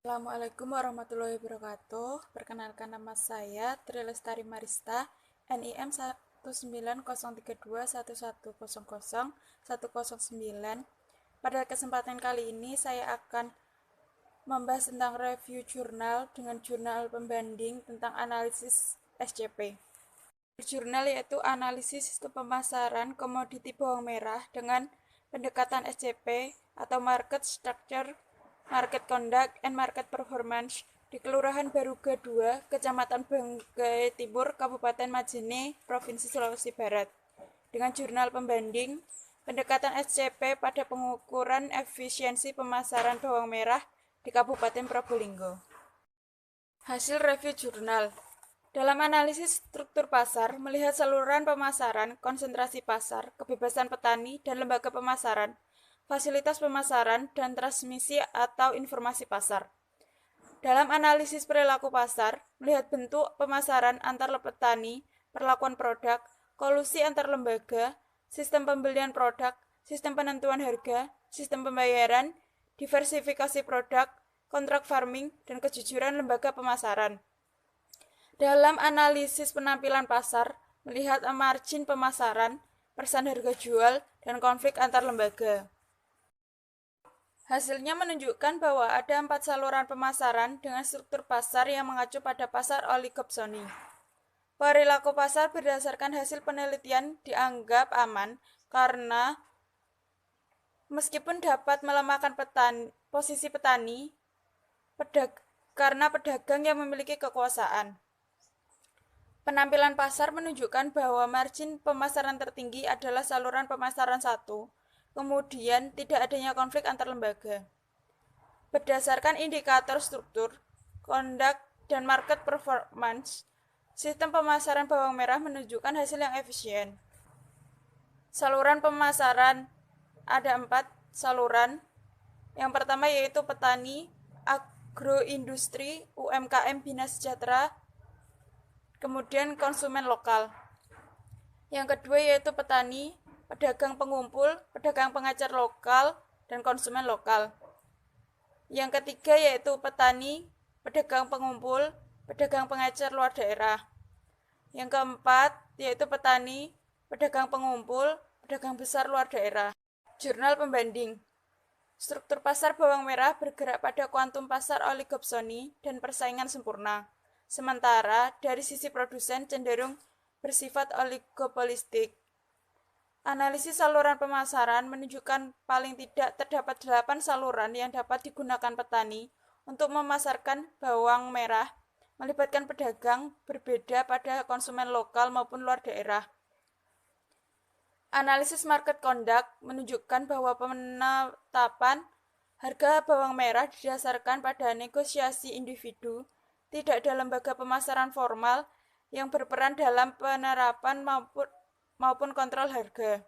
Assalamualaikum warahmatullahi wabarakatuh. Perkenalkan nama saya Tri Lestari Marista, NIM 1903211001009. Pada kesempatan kali ini saya akan membahas tentang review jurnal dengan jurnal pembanding tentang analisis SCP. Jurnal yaitu analisis sistem pemasaran komoditi bawang merah dengan pendekatan SCP atau Market Structure, Market Conduct, and Market Performance di Kelurahan Baruga 2, Kecamatan Banggai Timur, Kabupaten Majene, Provinsi Sulawesi Barat. Dengan jurnal pembanding, pendekatan SCP pada pengukuran efisiensi pemasaran bawang merah di Kabupaten Probolinggo. Hasil review jurnal. Dalam analisis struktur pasar, melihat saluran pemasaran, konsentrasi pasar, kebebasan petani, dan lembaga pemasaran, fasilitas pemasaran, dan transmisi atau informasi pasar. Dalam analisis perilaku pasar, melihat bentuk pemasaran antar petani, perlakuan produk, kolusi antar lembaga, sistem pembelian produk, sistem penentuan harga, sistem pembayaran, diversifikasi produk, kontrak farming, dan kejujuran lembaga pemasaran. Dalam analisis penampilan pasar, melihat margin pemasaran, persen harga jual, dan konflik antar lembaga. Hasilnya menunjukkan bahwa ada 4 saluran pemasaran dengan struktur pasar yang mengacu pada pasar oligopsoni. Perilaku pasar berdasarkan hasil penelitian dianggap aman karena meskipun dapat melemahkan posisi petani, karena pedagang yang memiliki kekuasaan. Penampilan pasar menunjukkan bahwa margin pemasaran tertinggi adalah saluran pemasaran 1, kemudian tidak adanya konflik antar lembaga. Berdasarkan indikator struktur, conduct, dan market performance, sistem pemasaran bawang merah menunjukkan hasil yang efisien. Saluran pemasaran ada 4 saluran. Yang pertama yaitu petani, agroindustri, UMKM Bina Sejahtera, kemudian konsumen lokal. Yang kedua yaitu petani, pedagang pengumpul, pedagang pengecer lokal, dan konsumen lokal. Yang ketiga yaitu petani, pedagang pengumpul, pedagang pengecer luar daerah. Yang keempat yaitu petani, pedagang pengumpul, pedagang besar luar daerah. Jurnal pembanding. Struktur pasar bawang merah bergerak pada kuantum pasar oligopsoni dan persaingan sempurna. Sementara dari sisi produsen cenderung bersifat oligopolistik. Analisis saluran pemasaran menunjukkan paling tidak terdapat 8 saluran yang dapat digunakan petani untuk memasarkan bawang merah, melibatkan pedagang berbeda pada konsumen lokal maupun luar daerah. Analisis market conduct menunjukkan bahwa penetapan harga bawang merah didasarkan pada negosiasi individu, tidak ada lembaga pemasaran formal yang berperan dalam penerapan maupun kontrol harga,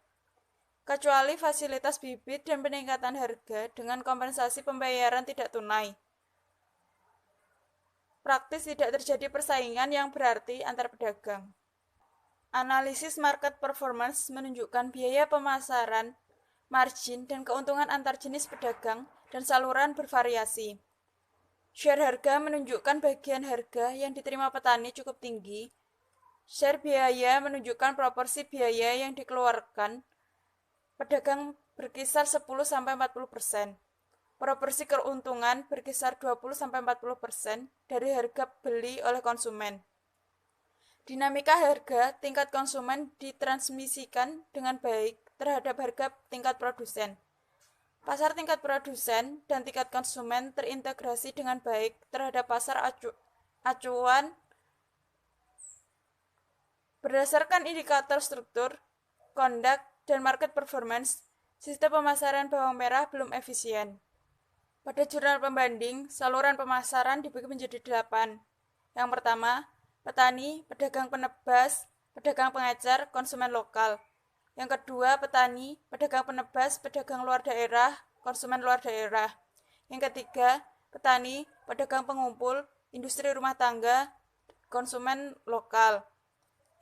kecuali fasilitas bibit dan peningkatan harga dengan kompensasi pembayaran tidak tunai. Praktis tidak terjadi persaingan yang berarti antar pedagang. Analisis market performance menunjukkan biaya pemasaran, margin, dan keuntungan antar jenis pedagang dan saluran bervariasi. Share harga menunjukkan bagian harga yang diterima petani cukup tinggi. Share biaya menunjukkan proporsi biaya yang dikeluarkan pedagang berkisar 10-40%. Proporsi keuntungan berkisar 20-40% dari harga beli oleh konsumen. Dinamika harga tingkat konsumen ditransmisikan dengan baik terhadap harga tingkat produsen. Pasar tingkat produsen dan tingkat konsumen terintegrasi dengan baik terhadap pasar acuan. Berdasarkan indikator struktur, conduct, dan market performance, sistem pemasaran bawang merah belum efisien. Pada jurnal pembanding, saluran pemasaran dibagi menjadi 8. Yang pertama, petani, pedagang penebas, pedagang pengecer, konsumen lokal. Yang kedua, petani, pedagang penebas, pedagang luar daerah, konsumen luar daerah. Yang ketiga, petani, pedagang pengumpul, industri rumah tangga, konsumen lokal.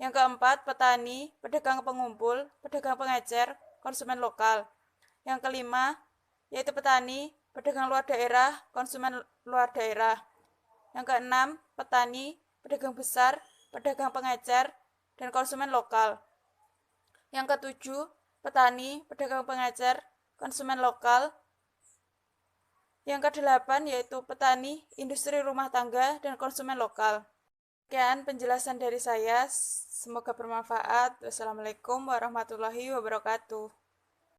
Yang keempat, petani, pedagang pengumpul, pedagang pengecer, konsumen lokal. Yang kelima, yaitu petani, pedagang luar daerah, konsumen luar daerah. Yang keenam, petani, pedagang besar, pedagang pengecer, dan konsumen lokal. Yang ketujuh, petani, pedagang pengecer, konsumen lokal. Yang kedelapan yaitu petani, industri rumah tangga, dan konsumen lokal. Sekian penjelasan dari saya, semoga bermanfaat. Wassalamualaikum warahmatullahi wabarakatuh.